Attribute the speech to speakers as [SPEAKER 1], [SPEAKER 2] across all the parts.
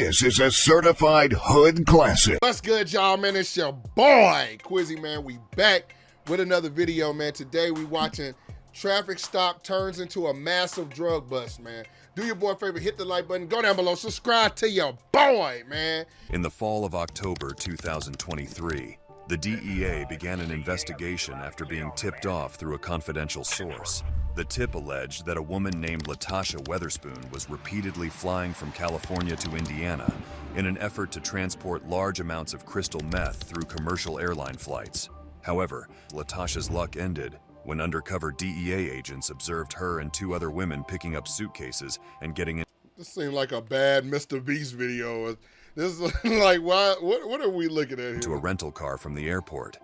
[SPEAKER 1] This is a certified hood classic.
[SPEAKER 2] What's good, y'all, man? It's your boy, Quizzy, man. We back with another video, man. Today we watching traffic stop turns into a massive drug bust, man. Do your boy a favor, hit the like button, go down below, subscribe to your boy, man.
[SPEAKER 3] In the fall of October 2023, the DEA began an investigation after being tipped off through a confidential source. The tip alleged that a woman named Latasha Weatherspoon was repeatedly flying from California to Indiana in an effort to transport large amounts of crystal meth through commercial airline flights. However, Latasha's luck ended when undercover DEA agents observed her and two other women picking up suitcases and getting in.
[SPEAKER 2] This seemed like a bad Mr. Beast video. This is like, what are we looking at here?
[SPEAKER 3] To a rental car from the airport.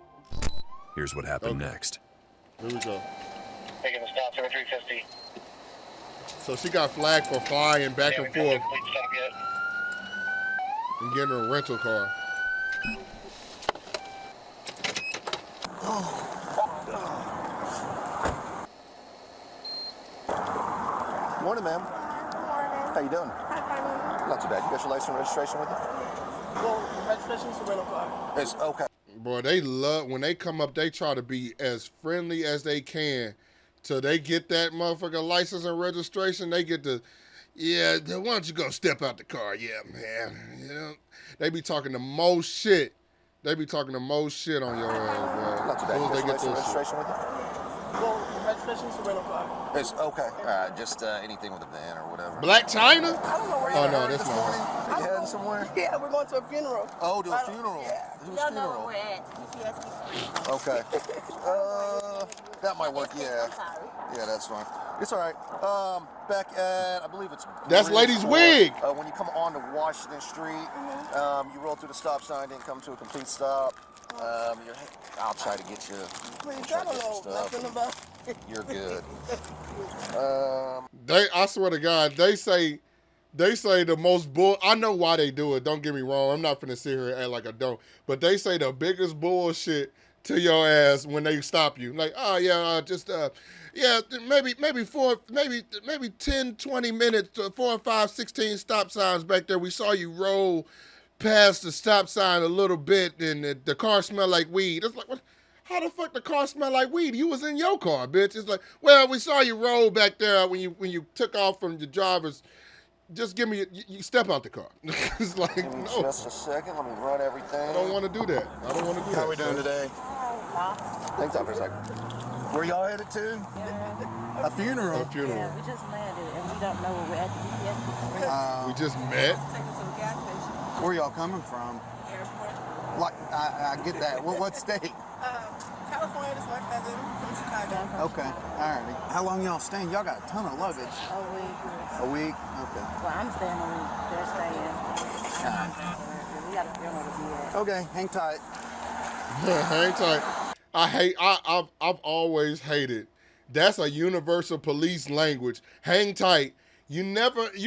[SPEAKER 3] Here's what happened next.
[SPEAKER 2] Here we go.
[SPEAKER 4] Taking the stop, 7350.
[SPEAKER 2] So she got flagged for flying back and forth
[SPEAKER 4] Complete stop yet.
[SPEAKER 2] and getting a rental car.
[SPEAKER 5] Morning, ma'am.
[SPEAKER 6] Morning.
[SPEAKER 5] How you doing?
[SPEAKER 6] Hi,
[SPEAKER 5] Not too bad. You got your license and registration with you?
[SPEAKER 6] well, registration's a rental car.
[SPEAKER 5] It's okay.
[SPEAKER 2] Boy, they love, when they come up, they try to be as friendly as they can till they get that motherfucker license and registration. They get to, yeah, why don't you go step out the car? Yeah, man. You know, they be talking the most shit. They be talking the most shit on your ass, bro.
[SPEAKER 5] Not too bad.
[SPEAKER 2] As soon
[SPEAKER 5] You
[SPEAKER 2] as they
[SPEAKER 5] got your
[SPEAKER 2] get
[SPEAKER 5] license and
[SPEAKER 2] this shit.
[SPEAKER 5] registration with you?
[SPEAKER 6] Well, registration's a rental car.
[SPEAKER 5] It's okay. All right, just anything with a van or whatever.
[SPEAKER 2] Black China?
[SPEAKER 6] I don't know where
[SPEAKER 2] Oh,
[SPEAKER 6] you're
[SPEAKER 2] no,
[SPEAKER 6] at.
[SPEAKER 2] that's
[SPEAKER 5] This morning?
[SPEAKER 2] not.
[SPEAKER 5] Are you heading somewhere?
[SPEAKER 6] Yeah, we're going to a funeral.
[SPEAKER 5] Oh, to a
[SPEAKER 6] I don't-
[SPEAKER 5] funeral.
[SPEAKER 6] Yeah.
[SPEAKER 5] Whose
[SPEAKER 7] Y'all know
[SPEAKER 5] funeral?
[SPEAKER 7] where we're at. PTSD.
[SPEAKER 5] Okay. That might work. Yeah.
[SPEAKER 7] I'm sorry.
[SPEAKER 5] Yeah, that's fine. It's all right. Back at, I believe it's.
[SPEAKER 2] That's Lady's
[SPEAKER 5] Bridgeport.
[SPEAKER 2] wig.
[SPEAKER 5] When you come on to Washington Street, you roll through the stop sign, didn't come to a complete stop. I'll try to get you.
[SPEAKER 6] Please,
[SPEAKER 5] try
[SPEAKER 6] I
[SPEAKER 5] to
[SPEAKER 6] don't
[SPEAKER 5] get
[SPEAKER 6] know
[SPEAKER 5] your
[SPEAKER 6] nothing
[SPEAKER 5] stuff.
[SPEAKER 6] about
[SPEAKER 5] You're good.
[SPEAKER 2] I swear to God, they say the most bull. I know why they do it. Don't get me wrong. I'm not finna sit here and act like I don't. But they say the biggest bullshit to your ass when they stop you. Like, oh yeah, yeah, maybe 10, 20 minutes, 4, 5, 16 stop signs back there. We saw you roll past the stop sign a little bit, and the car smelled like weed. It's like, what? How the fuck the car smell like weed? You was in your car, bitch. It's like, well, we saw you roll back there when you took off from the driver's. Just give me, you step out the car. It's like,
[SPEAKER 5] Give me
[SPEAKER 2] no,
[SPEAKER 5] just a second. Let me run everything.
[SPEAKER 2] I don't want to do that. I don't want to do that.
[SPEAKER 5] How we doing
[SPEAKER 2] son.
[SPEAKER 5] today? Thanks, for a second. Where y'all headed to? A funeral.
[SPEAKER 2] A funeral.
[SPEAKER 7] Yeah, we just landed and we don't know where we're at. The PTSD.
[SPEAKER 2] We just met.
[SPEAKER 8] Where y'all coming from? Like, I get that. What state?
[SPEAKER 6] California. This is my cousin from Chicago.
[SPEAKER 8] Okay, alrighty. How long y'all staying? Y'all got a ton of luggage.
[SPEAKER 7] A week.
[SPEAKER 8] A week? Okay.
[SPEAKER 7] Well, I'm staying a week. They're staying. We got a funeral to be at.
[SPEAKER 8] Okay, hang tight.
[SPEAKER 2] Hang tight. I've always hated. That's a universal police language. Hang tight. You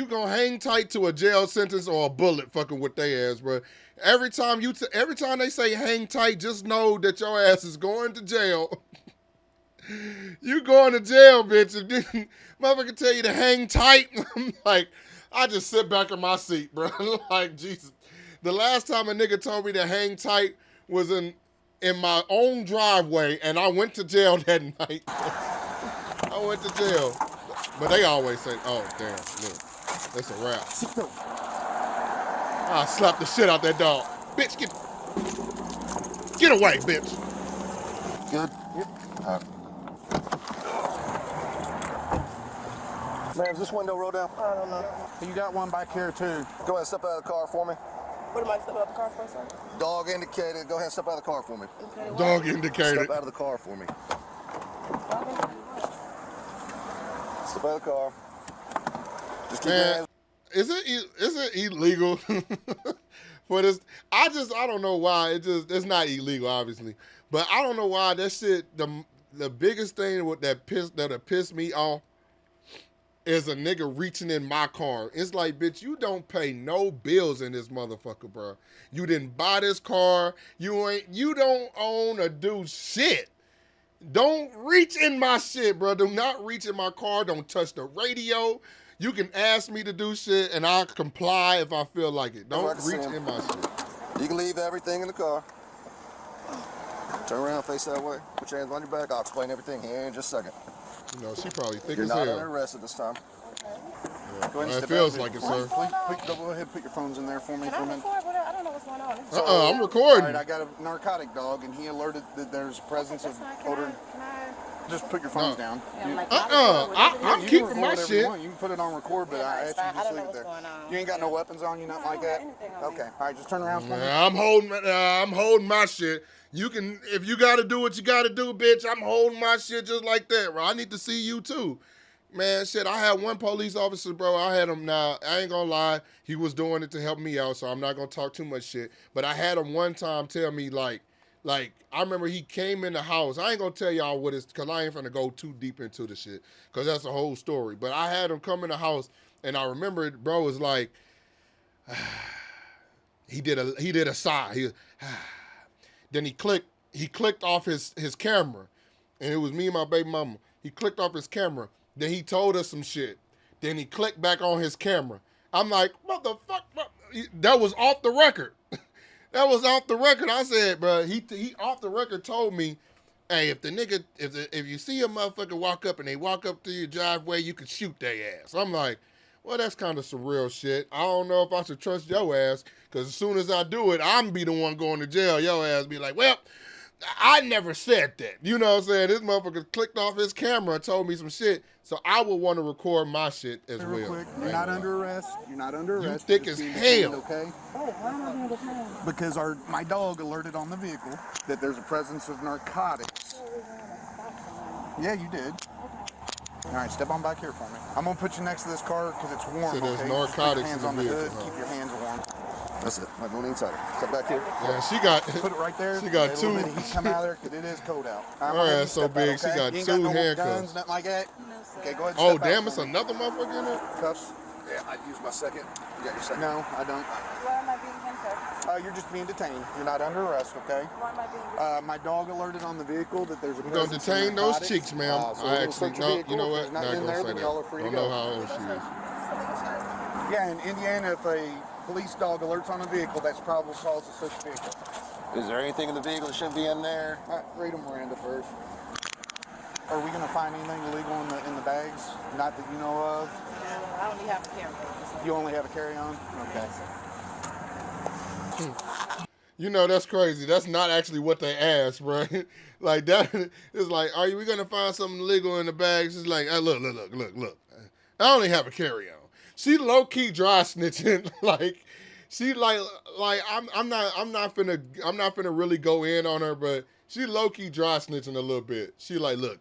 [SPEAKER 2] gonna hang tight to a jail sentence or a bullet fucking with their ass, bro. Every time they say hang tight, just know that your ass is going to jail. You going to jail, bitch. And then motherfucker tell you to hang tight. I'm like, I just sit back in my seat, bro. Like, Jesus. The last time a nigga told me to hang tight was in my own driveway, and I went to jail that night. I went to jail. But they always say, oh, damn, look, that's a wrap. I slapped the shit out that dog. Bitch, get away, bitch.
[SPEAKER 5] Good. Yep. All right. Man, is this window rolled down?
[SPEAKER 6] I don't know.
[SPEAKER 8] You got one back here too.
[SPEAKER 5] Go ahead and step out of the car for me.
[SPEAKER 6] What am I stepping out the car for, sir?
[SPEAKER 5] Dog indicated. Go ahead and step out of the car for me.
[SPEAKER 6] Okay.
[SPEAKER 2] Dog indicated.
[SPEAKER 5] Step out of the car for me. Step out of the car. Just keep your
[SPEAKER 2] Man,
[SPEAKER 5] hands.
[SPEAKER 2] is it illegal for this? I don't know why. It's not illegal, obviously. But I don't know why that shit, the biggest thing that'll piss me off is a nigga reaching in my car. It's like, bitch, you don't pay no bills in this motherfucker, bro. You didn't buy this car. You don't own or do shit. Don't reach in my shit, bro. Do not reach in my car. Don't touch the radio. You can ask me to do shit, and I'll comply if I feel like it. Don't
[SPEAKER 5] That's what I
[SPEAKER 2] reach
[SPEAKER 5] can see.
[SPEAKER 2] in my shit.
[SPEAKER 5] You can leave everything in the car. Turn around, face that way. Put your hands on your back. I'll explain everything here in just a second.
[SPEAKER 2] You know, she probably thick
[SPEAKER 5] You're
[SPEAKER 2] as
[SPEAKER 5] not
[SPEAKER 2] hell.
[SPEAKER 5] under arrest at this time.
[SPEAKER 2] Yeah.
[SPEAKER 5] Go ahead and
[SPEAKER 2] It
[SPEAKER 5] step
[SPEAKER 2] feels
[SPEAKER 5] out.
[SPEAKER 2] like it, sir.
[SPEAKER 8] Go ahead and put your phones in there for me
[SPEAKER 6] Can
[SPEAKER 8] for a
[SPEAKER 6] I
[SPEAKER 8] minute.
[SPEAKER 6] record? I don't know what's going on.
[SPEAKER 2] I'm
[SPEAKER 8] All
[SPEAKER 2] recording.
[SPEAKER 8] right, I got a narcotic dog, and he alerted that there's presence
[SPEAKER 6] That's
[SPEAKER 8] of
[SPEAKER 6] fine.
[SPEAKER 8] odor.
[SPEAKER 6] Can I?
[SPEAKER 8] Just put your phones
[SPEAKER 2] No.
[SPEAKER 8] down.
[SPEAKER 7] Yeah, like,
[SPEAKER 2] I'm
[SPEAKER 8] You can
[SPEAKER 2] keeping
[SPEAKER 8] record
[SPEAKER 2] my
[SPEAKER 8] whatever you
[SPEAKER 2] shit.
[SPEAKER 8] want. You can put it on record, but
[SPEAKER 6] Yeah,
[SPEAKER 8] I
[SPEAKER 6] it's
[SPEAKER 8] asked you
[SPEAKER 6] fine. I
[SPEAKER 8] just
[SPEAKER 6] don't
[SPEAKER 8] leave
[SPEAKER 6] know
[SPEAKER 8] it there.
[SPEAKER 6] what's going on.
[SPEAKER 8] You ain't got no weapons on you, nothing
[SPEAKER 6] No, I
[SPEAKER 8] like
[SPEAKER 6] don't
[SPEAKER 8] that?
[SPEAKER 6] got anything on me.
[SPEAKER 8] Okay, all right, just turn around for me.
[SPEAKER 2] I'm holding my shit. You can, if you got to do what you got to do, bitch. I'm holding my shit just like that, bro. I need to see you too, man. Shit, I had one police officer, bro. I had him. Now I ain't gonna lie, he was doing it to help me out, so I'm not gonna talk too much shit. But I had him one time tell me like I remember he came in the house. I ain't gonna tell y'all what it's, cause I ain't finna go too deep into the shit, cause that's a whole story. But I had him come in the house, and I remember it, bro, was like, he did a sigh. Then he clicked off his camera, and it was me and my baby mama. He clicked off his camera. Then he told us some shit. Then he clicked back on his camera. I'm like, what the fuck? That was off the record. That was off the record. I said, bro, he off the record told me, hey, if the nigga, if you see a motherfucker walk up and they walk up to your driveway, you can shoot their ass. I'm like, well, that's kind of some real shit. I don't know if I should trust your ass, because as soon as I do it, I'm be the one going to jail. Your ass be like, well, I never said that. You know what I'm saying? This motherfucker clicked off his camera and told me some shit, so I would want to record my shit as
[SPEAKER 8] Real
[SPEAKER 2] well.
[SPEAKER 8] quick, you're not under arrest. You're not under
[SPEAKER 2] You
[SPEAKER 8] arrest.
[SPEAKER 2] thick
[SPEAKER 8] You're just
[SPEAKER 2] as
[SPEAKER 8] being detained,
[SPEAKER 2] hell.
[SPEAKER 8] Okay?
[SPEAKER 7] Why am I being detained?
[SPEAKER 8] Because my dog alerted on the vehicle that there's a presence of narcotics. Yeah, you did. All right, step on back here for me. I'm gonna put you next to this car because it's warm.
[SPEAKER 2] So there's
[SPEAKER 8] okay?
[SPEAKER 2] narcotics
[SPEAKER 8] Just
[SPEAKER 2] in
[SPEAKER 8] put
[SPEAKER 2] the
[SPEAKER 8] your hands on the
[SPEAKER 2] vehicle,
[SPEAKER 8] hood.
[SPEAKER 2] huh?
[SPEAKER 8] Keep your hands warm.
[SPEAKER 5] That's it. Not going inside. Step back here.
[SPEAKER 2] Yeah, she got.
[SPEAKER 8] Put it right there.
[SPEAKER 2] She got
[SPEAKER 8] Let a
[SPEAKER 2] two.
[SPEAKER 8] little bit of heat come out of there because it is cold out. I'm
[SPEAKER 2] Her
[SPEAKER 8] gonna have
[SPEAKER 2] ass
[SPEAKER 8] you
[SPEAKER 2] so
[SPEAKER 8] step out,
[SPEAKER 2] big, she
[SPEAKER 8] okay?
[SPEAKER 2] got
[SPEAKER 8] You ain't
[SPEAKER 2] two
[SPEAKER 8] no
[SPEAKER 2] handcuffs.
[SPEAKER 8] guns, nothing like that.
[SPEAKER 6] No, sir.
[SPEAKER 8] Okay, go ahead. And
[SPEAKER 2] Oh
[SPEAKER 8] step out
[SPEAKER 2] damn,
[SPEAKER 8] for
[SPEAKER 2] it's
[SPEAKER 8] me.
[SPEAKER 2] another motherfucker in there.
[SPEAKER 8] Cuffs?
[SPEAKER 5] Yeah, I'd use my second. You got your second.
[SPEAKER 8] No, I don't.
[SPEAKER 6] Why am I being handcuffed?
[SPEAKER 8] You're just being detained. You're not under arrest, okay?
[SPEAKER 6] Why am I being
[SPEAKER 8] My dog alerted on the vehicle that there's a
[SPEAKER 2] We're gonna
[SPEAKER 8] presence of
[SPEAKER 2] detain those
[SPEAKER 8] narcotics.
[SPEAKER 2] cheeks, ma'am.
[SPEAKER 8] So
[SPEAKER 2] I
[SPEAKER 8] we're gonna
[SPEAKER 2] actually,
[SPEAKER 8] search your
[SPEAKER 2] no,
[SPEAKER 8] vehicle.
[SPEAKER 2] you know
[SPEAKER 8] If
[SPEAKER 2] what?
[SPEAKER 8] there's
[SPEAKER 2] Not
[SPEAKER 8] nothing in
[SPEAKER 2] gonna
[SPEAKER 8] there,
[SPEAKER 2] say
[SPEAKER 8] then
[SPEAKER 2] that.
[SPEAKER 8] y'all are free
[SPEAKER 2] Don't
[SPEAKER 8] to
[SPEAKER 2] know
[SPEAKER 8] go.
[SPEAKER 2] how old she is.
[SPEAKER 8] Yeah, in Indiana, if a police dog alerts on a vehicle, that's probable cause to search the vehicle.
[SPEAKER 5] Is there anything in the vehicle that shouldn't be in there?
[SPEAKER 8] Read them, Miranda, first. Are we gonna find anything illegal in the bags? Not that you know of.
[SPEAKER 6] I only have a camera.
[SPEAKER 8] You only have a carry-on. Okay.
[SPEAKER 2] You know, that's crazy. That's not actually what they asked, bro. Like that is like, are we gonna find something illegal in the bags? It's like, look. I only have a carry-on. She low key dry snitching. Like, she like I'm not finna really go in on her, but she low key dry snitching a little bit. She like, look,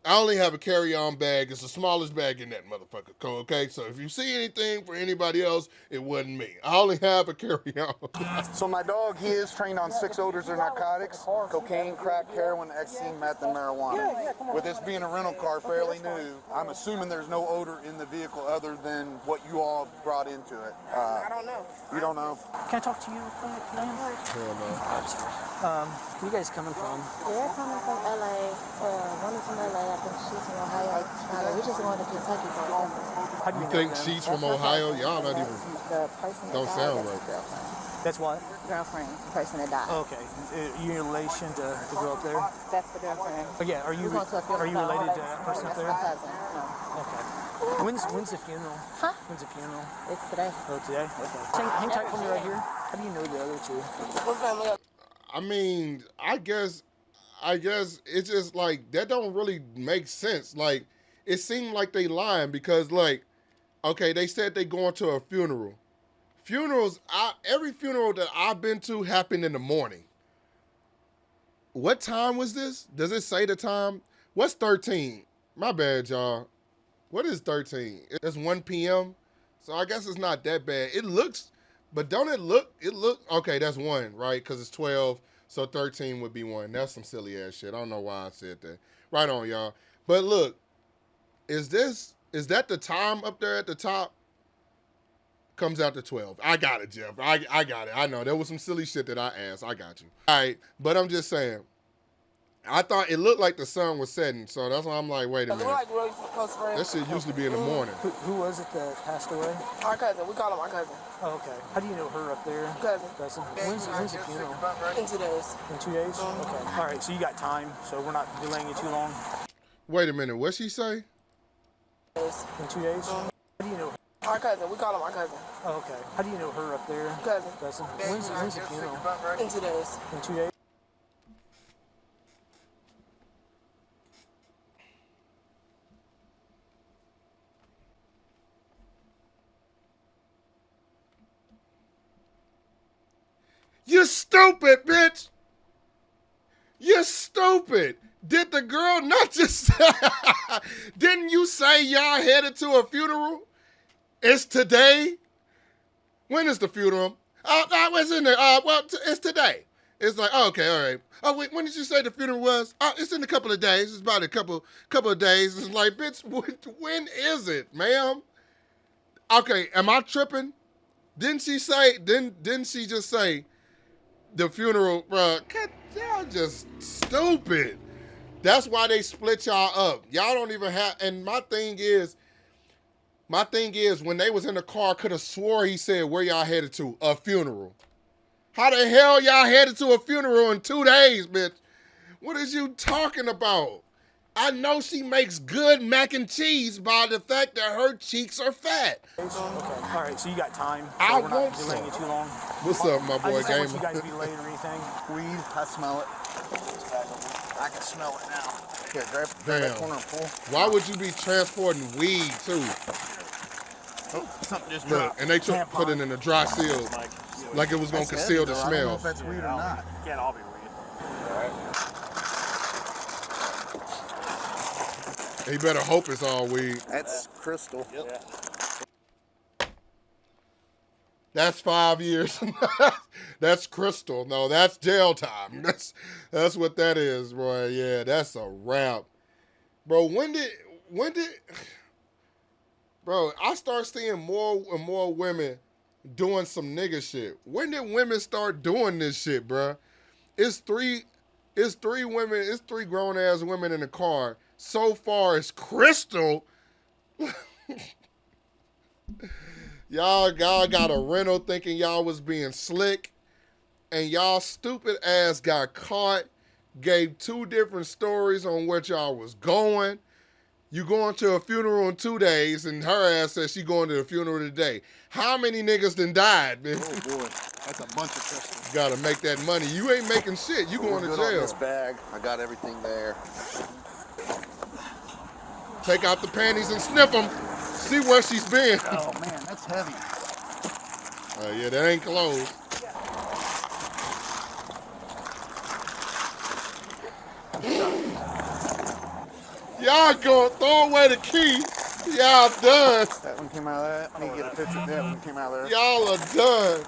[SPEAKER 2] I only have a carry-on bag. It's the smallest bag in that motherfucker. Okay, so if you see anything for anybody else, it wasn't me. I only have a carry-on.
[SPEAKER 8] So my dog, he is trained on 6 odors of narcotics: cocaine, crack, heroin, ecstasy, meth, and marijuana. With this being a rental car, fairly new, I'm assuming there's no odor in the vehicle other than what you all brought into it.
[SPEAKER 6] I don't know.
[SPEAKER 8] You don't know?
[SPEAKER 9] Can I talk to you real quick, ma'am?
[SPEAKER 2] Hell no.
[SPEAKER 9] Where you guys coming from?
[SPEAKER 10] They're coming from LA. One is from LA. I think she's from Ohio. We just going to Kentucky for a conference.
[SPEAKER 9] How do
[SPEAKER 2] You
[SPEAKER 9] know
[SPEAKER 2] think
[SPEAKER 9] them?
[SPEAKER 2] she's from Ohio? Y'all not even.
[SPEAKER 10] The person that
[SPEAKER 2] Don't
[SPEAKER 10] died,
[SPEAKER 2] sound
[SPEAKER 10] that's
[SPEAKER 2] right.
[SPEAKER 10] his girlfriend.
[SPEAKER 9] That's what?
[SPEAKER 10] Girlfriend, the person that died.
[SPEAKER 9] Okay. You in relation to the girl up there?
[SPEAKER 10] That's the girlfriend.
[SPEAKER 9] Oh, yeah. Are you
[SPEAKER 10] We're going to a funeral.
[SPEAKER 9] related to that person up
[SPEAKER 10] That's
[SPEAKER 9] there?
[SPEAKER 10] my cousin. No.
[SPEAKER 9] Okay. When's the funeral?
[SPEAKER 10] Huh?
[SPEAKER 9] When's the funeral?
[SPEAKER 10] It's today.
[SPEAKER 9] Oh, today? Okay. Hang tight for me right here. How do you know the other two?
[SPEAKER 6] What family?
[SPEAKER 2] I mean, I guess it's just like that don't really make sense. Like, it seemed like they lying because, like, okay, they said they going to a funeral. Funerals, every funeral that I've been to happened in the morning. What time was this? Does it say the time? What's 13? My bad, y'all. What is 13? It's 1 p.m. So I guess it's not that bad. It looks, but don't it look, okay, that's 1, right? Because it's 12, so 13 would be 1. That's some silly ass shit. I don't know why I said that. Right on, y'all. But look, is that the time up there at the top? Comes out to 12. I got it, Jeff. I got it. I know there was some silly shit that I asked. I got you. All right, but I'm just saying, I thought it looked like the sun was setting, so that's why I'm like, wait a
[SPEAKER 6] We're
[SPEAKER 2] minute.
[SPEAKER 6] like really close friends.
[SPEAKER 2] That shit usually be in the morning.
[SPEAKER 9] Who was it that passed away?
[SPEAKER 6] Our cousin. We call him our cousin.
[SPEAKER 9] Oh, okay. How do you know her up there?
[SPEAKER 6] Cousin.
[SPEAKER 9] Cousin. When's the funeral?
[SPEAKER 6] In 2 days.
[SPEAKER 9] In 2 days? Okay. All right, so you got time, so we're not delaying you too long.
[SPEAKER 2] Wait a minute, what'd she say?
[SPEAKER 9] In 2 days? How do you know her?
[SPEAKER 6] Our cousin. We call him our cousin.
[SPEAKER 9] Oh, okay. How do you know her up there?
[SPEAKER 6] Cousin.
[SPEAKER 9] Cousin. When's the funeral?
[SPEAKER 6] In 2 days.
[SPEAKER 9] In 2 days?
[SPEAKER 2] You stupid, bitch! You stupid! Did the girl not just... Didn't you say y'all headed to a funeral? It's today? When is the funeral? I was in there. Well, it's today. It's like, oh, okay, all right. Oh, wait, when did you say the funeral was? Oh, it's in a couple of days. It's about a couple of days. It's like, bitch, when is it, ma'am? Okay, am I tripping? Didn't she just say the funeral, bro? Y'all just stupid. That's why they split y'all up. Y'all don't even have, and my thing is, when they was in the car, could have swore he said, where y'all headed to? A funeral. How the hell y'all headed to a funeral in 2 days, bitch? What is you talking about? I know she makes good mac and cheese by the fact that her cheeks are fat.
[SPEAKER 9] Okay. All right, so you got time, so
[SPEAKER 2] I
[SPEAKER 9] we're
[SPEAKER 2] want
[SPEAKER 9] not delaying you too long.
[SPEAKER 2] What's up, my boy
[SPEAKER 9] I just don't want
[SPEAKER 2] Gamer?
[SPEAKER 9] you guys to be late or anything.
[SPEAKER 8] Weed, I smell it. I can smell it now. Here, grab
[SPEAKER 2] Damn.
[SPEAKER 8] that corner and pull.
[SPEAKER 2] Why would you be transporting weed too?
[SPEAKER 8] Oh, something just
[SPEAKER 2] Look,
[SPEAKER 8] dropped.
[SPEAKER 2] and they put it in a dry seal, like it was gonna
[SPEAKER 8] That's
[SPEAKER 2] conceal
[SPEAKER 8] heavy,
[SPEAKER 2] the
[SPEAKER 8] though. I don't know
[SPEAKER 2] smell.
[SPEAKER 8] if that's weed or not.
[SPEAKER 4] Can't all be weed.
[SPEAKER 2] You better hope it's all weed.
[SPEAKER 8] That's crystal.
[SPEAKER 4] Yep.
[SPEAKER 2] That's 5 years. That's crystal. No, that's jail time. That's what that is, bro. Yeah, that's a wrap. Bro, when did bro, I start seeing more and more women doing some nigga shit. When did women start doing this shit, bro? It's three women, it's 3 grown ass women in the car. So far it's crystal. Y'all got a rental thinking y'all was being slick, and y'all stupid ass got caught, gave 2 different stories on where y'all was going. You going to a funeral in 2 days, and her ass says she going to the funeral today. How many niggas done died, man?
[SPEAKER 8] Oh boy, that's a bunch of crystal.
[SPEAKER 2] Gotta make that money. You ain't making shit. You going to
[SPEAKER 5] Good on
[SPEAKER 2] jail.
[SPEAKER 5] this bag. I got everything there.
[SPEAKER 2] Take out the panties and sniff them. See where she's been.
[SPEAKER 8] Oh man, that's heavy.
[SPEAKER 2] Yeah, that ain't closed. Y'all gonna throw away the key. Y'all done.
[SPEAKER 8] That one came out of that. I need to get a picture of that one came out of there.
[SPEAKER 2] Y'all are done.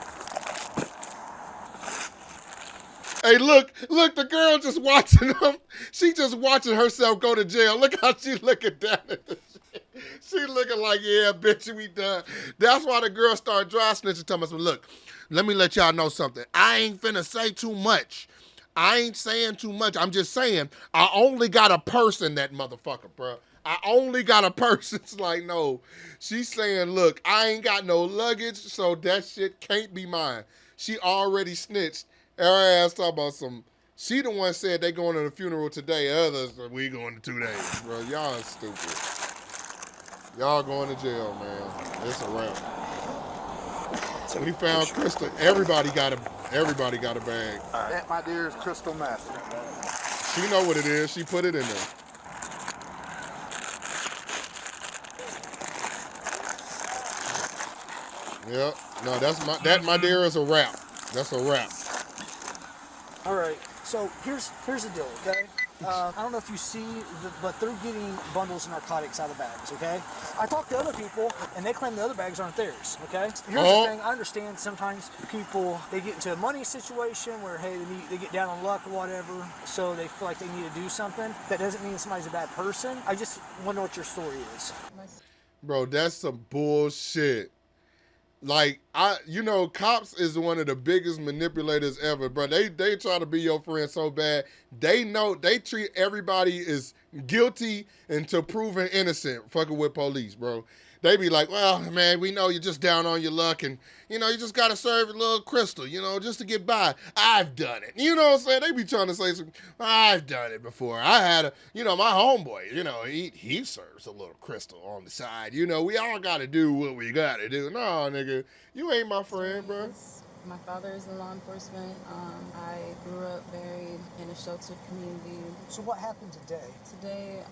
[SPEAKER 2] Hey, look, the girl just watching them. She just watching herself go to jail. Look how she looking down at the shit. She looking like, yeah, bitch, we done. That's why the girl started dry snitching, telling us, look, let me let y'all know something. I ain't finna say too much. I ain't saying too much. I'm just saying, I only got a purse in that motherfucker, bro. I only got a purse. It's like, no. She's saying, look, I ain't got no luggage, so that shit can't be mine. She already snitched. Her ass talking about some, she the one said they going to the funeral today. Others, we going to 2 days. Bro, y'all is stupid. Y'all going to jail, man. It's a wrap. We found crystal. Everybody got a bag.
[SPEAKER 8] That, my dear, is crystal meth.
[SPEAKER 2] She know what it is. She put it in there. Yep. No, that my dear is a wrap. That's a wrap.
[SPEAKER 9] All right, so here's the deal, okay? I don't know if you see, but they're getting bundles of narcotics out of bags, okay? I talked to other people, and they claim the other bags aren't theirs, okay? Here's the thing, I understand sometimes people, they get into a money situation where, hey, they get down on luck or whatever, so they feel like they need to do something. That doesn't mean somebody's a bad person. I just want to know what your story is.
[SPEAKER 2] Bro, that's some bullshit. Like cops is one of the biggest manipulators ever, bro. They try to be your friend so bad. They know they treat everybody as guilty until proven innocent. Fucking with police, bro. They be like, well, man, we know you're just down on your luck, and you just gotta serve a little crystal, just to get by. I've done it. You know what I'm saying? They be trying to say something. I've done it before. I had my homeboy. He serves a little crystal on the side. We all gotta do what we gotta do. No, nigga, you ain't my friend, bro.
[SPEAKER 6] My father is in law enforcement. I grew up buried in a sheltered community.
[SPEAKER 9] So what happened today?
[SPEAKER 6] Today,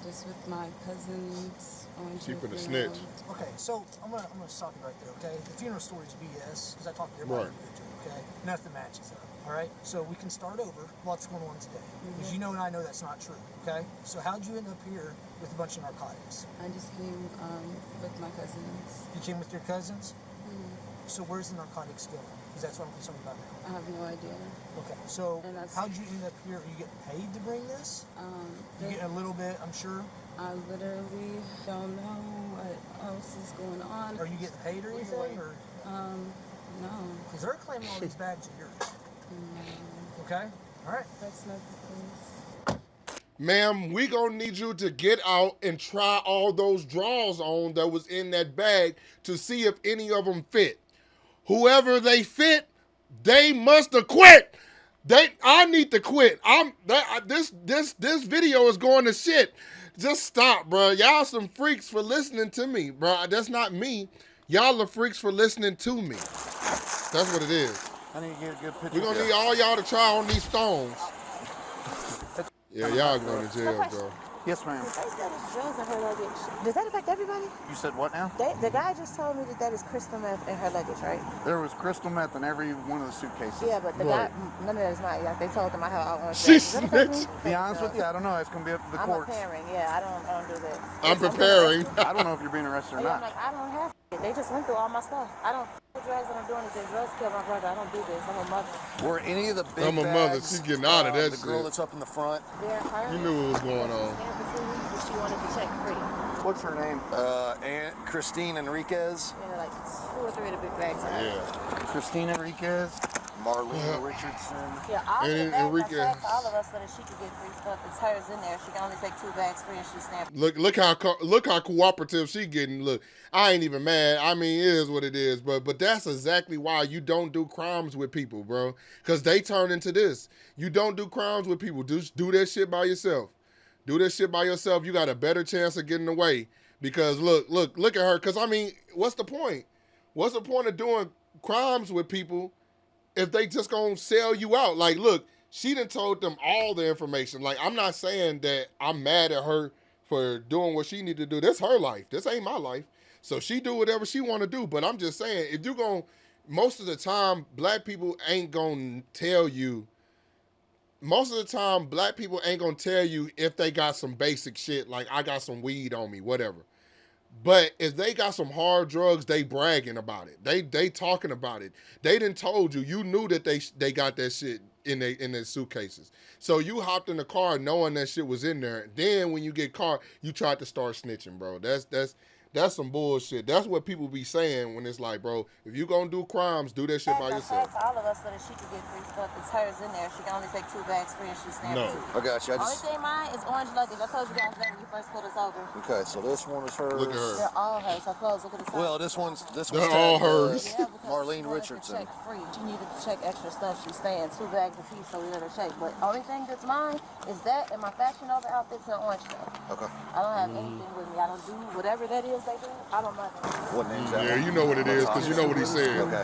[SPEAKER 6] just with my cousins.
[SPEAKER 2] She finna snitch.
[SPEAKER 9] Okay, so I'm gonna stop you right there, okay? The funeral story is BS, because I talked to everybody individually, okay? Nothing matches up, all right? So we can start over. What's going on today? Because you know and I know that's not true, okay? So how'd you end up here with a bunch of narcotics?
[SPEAKER 6] I just came with my cousins.
[SPEAKER 9] You came with your cousins? So where's the narcotics going? Because that's what I'm concerned about now.
[SPEAKER 6] I have no idea.
[SPEAKER 9] Okay, so how'd you end up here? Are you getting paid to bring this? You getting a little bit, I'm sure?
[SPEAKER 6] I literally don't know what else is going on.
[SPEAKER 9] Are you getting paid or anything? Or?
[SPEAKER 6] No.
[SPEAKER 9] Because they're claiming all these bags are yours. Okay? All right.
[SPEAKER 6] That's not the case.
[SPEAKER 2] Ma'am, we gonna need you to get out and try all those drawers on that was in that bag to see if any of them fit. Whoever they fit, they must have quit. I need to quit. This video is going to shit. Just stop, bro. Y'all some freaks for listening to me, bro. That's not me. Y'all are freaks for listening to me. That's what it is.
[SPEAKER 8] I need to get a good picture.
[SPEAKER 2] We're gonna need all y'all to try on these stones. Yeah, y'all going to jail, bro.
[SPEAKER 8] Yes, ma'am.
[SPEAKER 10] They said it's drugs in her luggage. Does that affect everybody?
[SPEAKER 8] You said what now?
[SPEAKER 10] The guy just told me that is crystal meth in her luggage, right?
[SPEAKER 8] There was crystal meth in every one of the suitcases.
[SPEAKER 10] Yeah, but the guy, none of that is mine. Like they told them I have all on.
[SPEAKER 2] She snitched.
[SPEAKER 8] To be honest with you, I don't know. It's going to be up to the courts.
[SPEAKER 10] I'm preparing. Yeah, I don't do that.
[SPEAKER 2] I'm preparing.
[SPEAKER 8] I don't know if you're being arrested or
[SPEAKER 10] Yeah,
[SPEAKER 8] not.
[SPEAKER 10] I'm like, I don't have it. They just went through all my stuff. I don't do drugs and I'm doing anything. Drugs kill my brother. I don't do this. I'm a mother.
[SPEAKER 5] Were any of the big
[SPEAKER 2] I'm a mother. She's getting out of that
[SPEAKER 5] the girl
[SPEAKER 2] shit.
[SPEAKER 5] that's up in the front?
[SPEAKER 2] You knew what was going on.
[SPEAKER 10] She wanted to check free.
[SPEAKER 8] What's her name?
[SPEAKER 5] Aunt Christine Enriquez.
[SPEAKER 10] Yeah, like 2 or 3 of the big bags.
[SPEAKER 2] Yeah.
[SPEAKER 8] Christine Enriquez.
[SPEAKER 5] Marlene Richardson.
[SPEAKER 10] Yeah, all
[SPEAKER 2] And
[SPEAKER 10] the bags
[SPEAKER 2] Enriquez.
[SPEAKER 10] are for all of us so that she could get free stuff. It's hers in there. She can only take 2 bags free and she's stamped.
[SPEAKER 2] Look how cooperative she getting. Look, I ain't even mad. I mean, it is what it is, but that's exactly why you don't do crimes with people, bro. Because they turn into this. You don't do crimes with people. Just do that shit by yourself. Do this shit by yourself. You got a better chance of getting away. Because look at her. Because I mean, what's the point? What's the point of doing crimes with people if they just gonna sell you out? Like, look, she done told them all the information. Like, I'm not saying that I'm mad at her for doing what she need to do. That's her life. This ain't my life. So she do whatever she want to do. But I'm just saying, if you gonna, most of the time, black people ain't gonna tell you. Most of the time, black people ain't gonna tell you if they got some basic shit, like I got some weed on me, whatever. But if they got some hard drugs, they bragging about it. They talking about it. They done told you. You knew that they got that shit in their suitcases. So you hopped in the car knowing that shit was in there. Then when you get caught, you tried to start snitching, bro. That's some bullshit. That's what people be saying when it's like, bro, if you gonna do crimes, do that shit by yourself.
[SPEAKER 10] To all of us so that she could get free stuff. It's hers in there. She can only take 2 bags free and she's stamped.
[SPEAKER 2] No.
[SPEAKER 5] I got you.
[SPEAKER 10] Only thing mine is orange luggage. I told you guys that when you first pulled us over.
[SPEAKER 5] Okay, so this one is hers.
[SPEAKER 2] Look at her.
[SPEAKER 10] They're all hers. So close. Look at the side.
[SPEAKER 5] Well, this one's
[SPEAKER 2] They're all hers.
[SPEAKER 10] Yeah, because
[SPEAKER 5] Marlene
[SPEAKER 10] she wanted
[SPEAKER 5] Richardson.
[SPEAKER 10] To check free. She needed to check extra stuff. She's saying 2 bags a piece, so we let her check. But only thing that's mine is that and my Fashion Nova outfits and orange stuff.
[SPEAKER 5] Okay.
[SPEAKER 10] I don't have anything with me. I don't do whatever that is they do. I don't know.
[SPEAKER 5] What name's that?
[SPEAKER 2] Yeah, you know what it is because you know what he said.
[SPEAKER 5] Okay.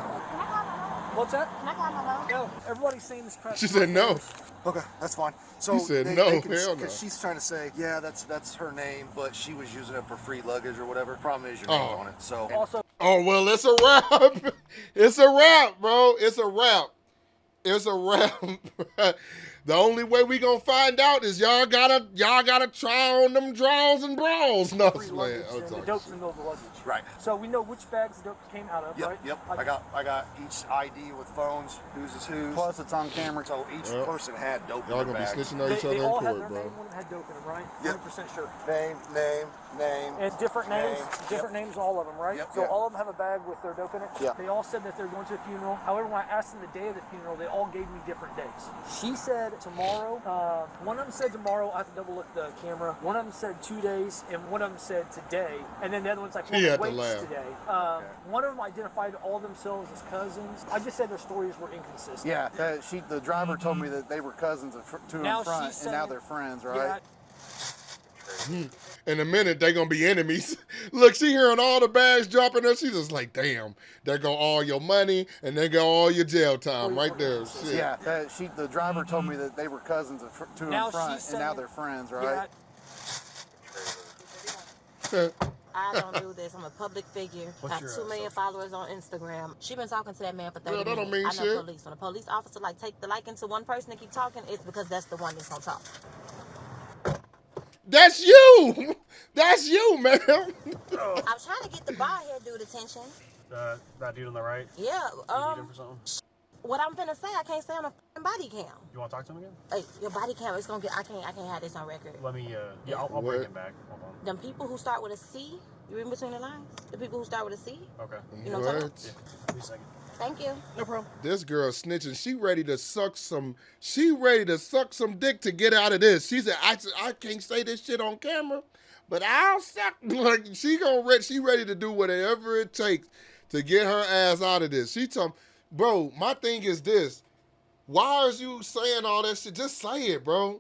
[SPEAKER 9] What's that?
[SPEAKER 10] Can I call my mom?
[SPEAKER 9] No, everybody's saying this crap.
[SPEAKER 2] She said no.
[SPEAKER 5] Okay, that's fine. So
[SPEAKER 2] He said no, hell no.
[SPEAKER 5] Because she's trying to say, yeah, that's her name, but she was using it for free luggage or whatever. Problem is your name's on it. So
[SPEAKER 9] Also,
[SPEAKER 2] Oh, well, it's a wrap. It's a wrap, bro. It's a wrap. It's a wrap. The only way we gonna find out is y'all gotta try on them draws and brawls. No,
[SPEAKER 9] Free
[SPEAKER 2] man.
[SPEAKER 9] luggage,
[SPEAKER 2] I'm
[SPEAKER 9] and the
[SPEAKER 2] talking
[SPEAKER 9] dope's
[SPEAKER 2] shit.
[SPEAKER 9] in the middle of the luggage.
[SPEAKER 5] Right.
[SPEAKER 9] So we know which bags the dope came out of,
[SPEAKER 5] Yep,
[SPEAKER 9] right?
[SPEAKER 5] yep. I got each ID with phones, who's is whose.
[SPEAKER 8] Plus, it's on camera.
[SPEAKER 5] So each
[SPEAKER 2] Yep.
[SPEAKER 5] person had dope in
[SPEAKER 2] Y'all
[SPEAKER 5] their
[SPEAKER 2] gonna be
[SPEAKER 5] bags.
[SPEAKER 2] snitching on each
[SPEAKER 9] They
[SPEAKER 2] other in
[SPEAKER 9] all had
[SPEAKER 2] court,
[SPEAKER 9] their
[SPEAKER 2] bro.
[SPEAKER 9] name, one of them had dope in them, right?
[SPEAKER 5] Yep.
[SPEAKER 9] 100% sure.
[SPEAKER 5] Name.
[SPEAKER 9] And different names,
[SPEAKER 5] Name.
[SPEAKER 9] different names, all of them, right?
[SPEAKER 5] Yep,
[SPEAKER 9] So
[SPEAKER 5] yep.
[SPEAKER 9] all of them have a bag with their dope in it.
[SPEAKER 5] Yep.
[SPEAKER 9] They all said that they're going to a funeral. However, when I asked them the day of the funeral, they all gave me different days. She said tomorrow. One of them said tomorrow. I have to double look the camera. One of them said 2 days, and one of them said today. And then the other one's like, well,
[SPEAKER 2] He had to
[SPEAKER 9] waits
[SPEAKER 2] laugh.
[SPEAKER 9] today. One of them identified all themselves as cousins. I just said their stories were inconsistent.
[SPEAKER 8] Yeah, the driver told me that they were cousins of two
[SPEAKER 9] Now
[SPEAKER 8] in front,
[SPEAKER 9] she's
[SPEAKER 8] and now
[SPEAKER 9] saying-
[SPEAKER 8] they're friends, right?
[SPEAKER 9] Yeah,
[SPEAKER 2] In a minute, they gonna be enemies. Look, she hearing all the bags dropping there. She's just like, damn, there go all your money and there go all your jail time right there. Shit.
[SPEAKER 8] Yeah, the driver told me that they were cousins of two
[SPEAKER 9] Now
[SPEAKER 8] in front,
[SPEAKER 9] she's
[SPEAKER 8] and now
[SPEAKER 9] saying-
[SPEAKER 8] they're friends,
[SPEAKER 9] yeah,
[SPEAKER 8] right?
[SPEAKER 10] I don't do this. I'm a public figure. I have 2 million followers on Instagram. She been talking to that man for 30
[SPEAKER 2] Well, that
[SPEAKER 10] minutes.
[SPEAKER 2] don't mean
[SPEAKER 10] I know
[SPEAKER 2] shit.
[SPEAKER 10] police. When a police officer like take the liking to one person and keep talking, it's because that's the one that's gonna talk.
[SPEAKER 2] That's you. That's you, man.
[SPEAKER 10] I was trying to get the bar here dude attention.
[SPEAKER 11] That dude on the right?
[SPEAKER 10] Yeah.
[SPEAKER 11] You need him for something?
[SPEAKER 10] What I'm finna say, I can't say on a f***ing body cam.
[SPEAKER 11] You want to talk to him again?
[SPEAKER 10] Like your body cam, it's gonna get. I can't have this on record.
[SPEAKER 11] Let me, I'll bring him back. Hold on.
[SPEAKER 10] Them people who start with a C, you read between the lines. The people who start with a C.
[SPEAKER 11] Okay.
[SPEAKER 10] You know what I'm talking
[SPEAKER 2] What?
[SPEAKER 10] about?
[SPEAKER 11] Give me a second.
[SPEAKER 10] Thank you.
[SPEAKER 11] No problem.
[SPEAKER 2] This girl snitching. She ready to suck some. She ready to suck some dick to get out of this. She said, "I can't say this shit on camera, but I'll suck." Like she ready to do whatever it takes to get her ass out of this. She told, bro, my thing is this. Why are you saying all that shit? Just say it, bro.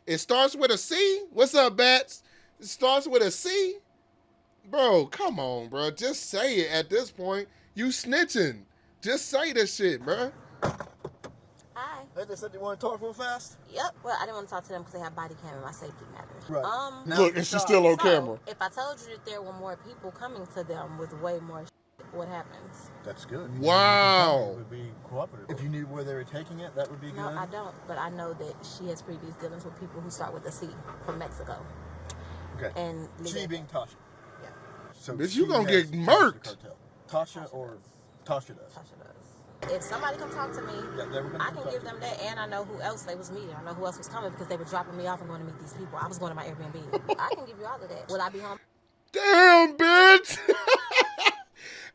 [SPEAKER 2] It starts with a C. What's up, Bats? It starts with a C. Bro, come on, bro. Just say it at this point. You snitching. Just say this shit, bro.
[SPEAKER 10] Hi.
[SPEAKER 5] Hey, they said they want to talk real fast.
[SPEAKER 10] Yep. Well, I didn't want to talk to them because they have body cam and my safety matters.
[SPEAKER 5] Right.
[SPEAKER 2] Look, and she's still on
[SPEAKER 10] so,
[SPEAKER 2] camera.
[SPEAKER 10] if I told you that there were more people coming to them with way more shit, what happens?
[SPEAKER 5] That's good.
[SPEAKER 2] Wow.
[SPEAKER 11] Would be cooperative.
[SPEAKER 5] If you knew where they were taking it, that would be
[SPEAKER 10] No,
[SPEAKER 5] good.
[SPEAKER 10] I don't. But I know that she has previous dealings with people who start with a C from Mexico.
[SPEAKER 5] Okay.
[SPEAKER 10] And
[SPEAKER 5] She being Tasha.
[SPEAKER 10] Yeah.
[SPEAKER 5] So
[SPEAKER 2] Bitch, you
[SPEAKER 5] she
[SPEAKER 2] gonna
[SPEAKER 5] has
[SPEAKER 2] get
[SPEAKER 5] ties to the
[SPEAKER 2] murked.
[SPEAKER 5] cartel. Tasha or Tasha does.
[SPEAKER 10] Tasha does. If somebody come talk to me,
[SPEAKER 5] Yeah, they were gonna
[SPEAKER 10] I
[SPEAKER 5] come
[SPEAKER 10] can
[SPEAKER 5] talk
[SPEAKER 10] give
[SPEAKER 5] to
[SPEAKER 10] them that, and I know who else they was meeting. I know who else was coming because they were dropping me off and going to meet these people. I was going to my Airbnb. I can give you all of that. Will I be home?
[SPEAKER 2] Damn, bitch.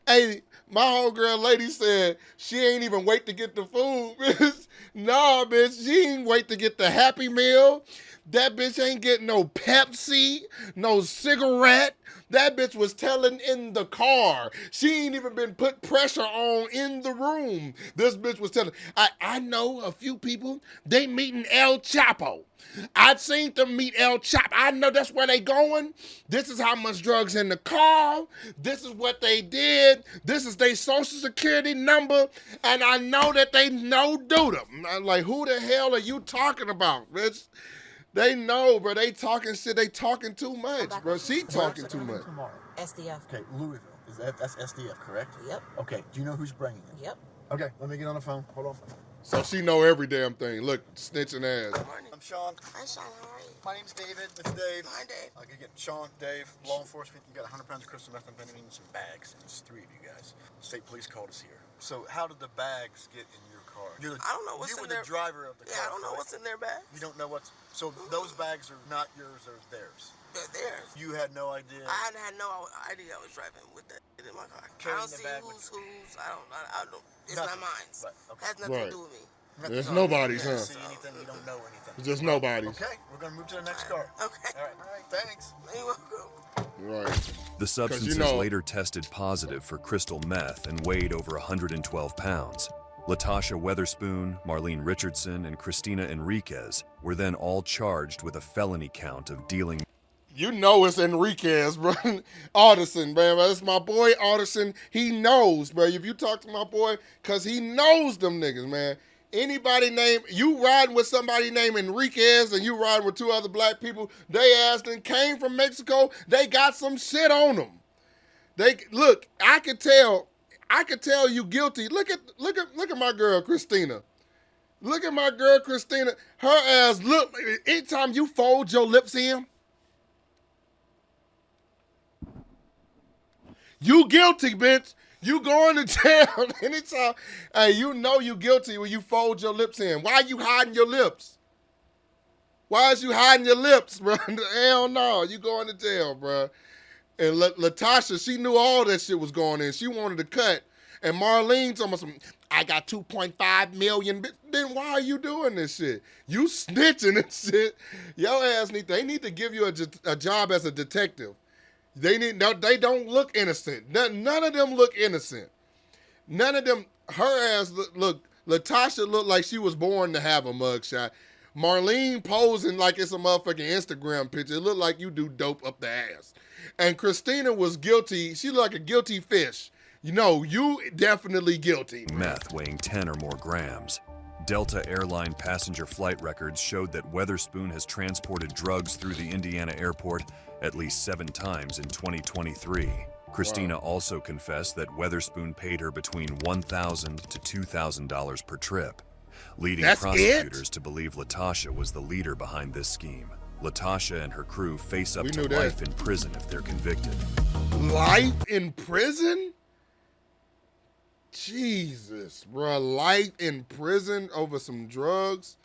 [SPEAKER 2] Hey, my homegirl lady said she ain't even wait to get the food, bitch. Nah, bitch, she ain't wait to get the Happy Meal. That bitch ain't getting no Pepsi, no cigarette. That bitch was telling in the car. She ain't even been put pressure on in the room. This bitch was telling, I know a few people, they meeting El Chapo. I'd seen them meet El Chapo. I know that's where they going. This is how much drugs in the car. This is what they did. This is their social security number. And I know that they know Duda. I'm like, who the hell are you talking about, bitch? They know, bro. They talking shit. They talking too much, bro. She talking too much.
[SPEAKER 11] Tomorrow.
[SPEAKER 10] SDF.
[SPEAKER 5] Okay, Louisville. That's SDF, correct?
[SPEAKER 10] Yep.
[SPEAKER 5] Okay. Do you know who's bringing it?
[SPEAKER 10] Yep.
[SPEAKER 5] Okay, let me get on the phone. Hold on.
[SPEAKER 2] So she know every damn thing. Look, snitching ass.
[SPEAKER 5] I'm Sean.
[SPEAKER 10] Hi, Sean. How are you?
[SPEAKER 5] My name's David. It's Dave.
[SPEAKER 10] Hi, Dave.
[SPEAKER 5] I could get Sean, Dave, law enforcement. You got 100 pounds of crystal methamphetamine and some bags. It's 3 of you guys. State police called us here. So how did the bags get in your car?
[SPEAKER 10] I don't know what's
[SPEAKER 5] you
[SPEAKER 10] in
[SPEAKER 5] were
[SPEAKER 10] their-
[SPEAKER 5] the driver of the car.
[SPEAKER 10] Yeah, I don't know
[SPEAKER 5] correct?
[SPEAKER 10] what's in their bag.
[SPEAKER 5] You don't know what's. So those bags are not yours or theirs.
[SPEAKER 10] They're theirs.
[SPEAKER 5] You had no idea.
[SPEAKER 10] I had no idea I was driving with that in my car.
[SPEAKER 5] Carrying
[SPEAKER 10] I don't
[SPEAKER 5] the
[SPEAKER 10] see
[SPEAKER 5] bag
[SPEAKER 10] who's
[SPEAKER 5] with
[SPEAKER 10] who's. I don't. It's
[SPEAKER 5] Nothing.
[SPEAKER 10] not mine.
[SPEAKER 5] But, okay.
[SPEAKER 10] Has nothing
[SPEAKER 2] Right.
[SPEAKER 10] to do with me.
[SPEAKER 2] There's nobody's,
[SPEAKER 5] You
[SPEAKER 2] huh?
[SPEAKER 5] don't see anything. You don't know anything.
[SPEAKER 2] It's just nobody's.
[SPEAKER 5] Okay, we're gonna move to the next car.
[SPEAKER 10] Okay.
[SPEAKER 5] All right. Thanks.
[SPEAKER 10] You're welcome.
[SPEAKER 2] Right.
[SPEAKER 3] The substances
[SPEAKER 2] know-
[SPEAKER 3] later tested positive for crystal meth and weighed over 112 pounds. Latasha Weatherspoon, Marlene Richardson, and Christina Enriquez were then all charged with a felony count of dealing.
[SPEAKER 2] You know it's Enriquez, bro. Alderson, man. That's my boy Alderson. He knows, bro. If you talk to my boy, because he knows them niggas, man. Anybody named, you riding with somebody named Enriquez and you riding with 2 other black people, they ass and came from Mexico, they got some shit on them. Look, I could tell you guilty. Look at my girl, Christina. Look at my girl Christina. Her ass look. Anytime you fold your lips in, you guilty, bitch. You going to jail anytime. Hey, you know you guilty when you fold your lips in. Why you hiding your lips? Why is you hiding your lips, bro? Hell no, you going to jail, bro. And Latasha, she knew all that shit was going in. She wanted to cut. And Marlene told me, I got 2.5 million. Then why are you doing this shit? You snitching and shit. Your ass they need to give you a job as a detective. They don't look innocent. None of them look innocent. None of them, her ass look, Latasha looked like she was born to have a mugshot. Marlene posing like it's a motherfucking Instagram picture. It looked like you do dope up the ass. And Christina was guilty. She looked like a guilty fish. You know, you definitely guilty.
[SPEAKER 3] Meth weighing 10 or more grams. Delta Airline passenger flight records showed that Weatherspoon has transported drugs through the Indiana airport at least 7 times in 2023. Christina also confessed that Weatherspoon paid her between $1,000 to $2,000 per trip, leading prosecutors to believe Latasha was the leader behind this scheme. Latasha and her crew face up to life in prison if they're convicted.
[SPEAKER 2] Life in prison? Jesus, bro. Life in prison over some drugs?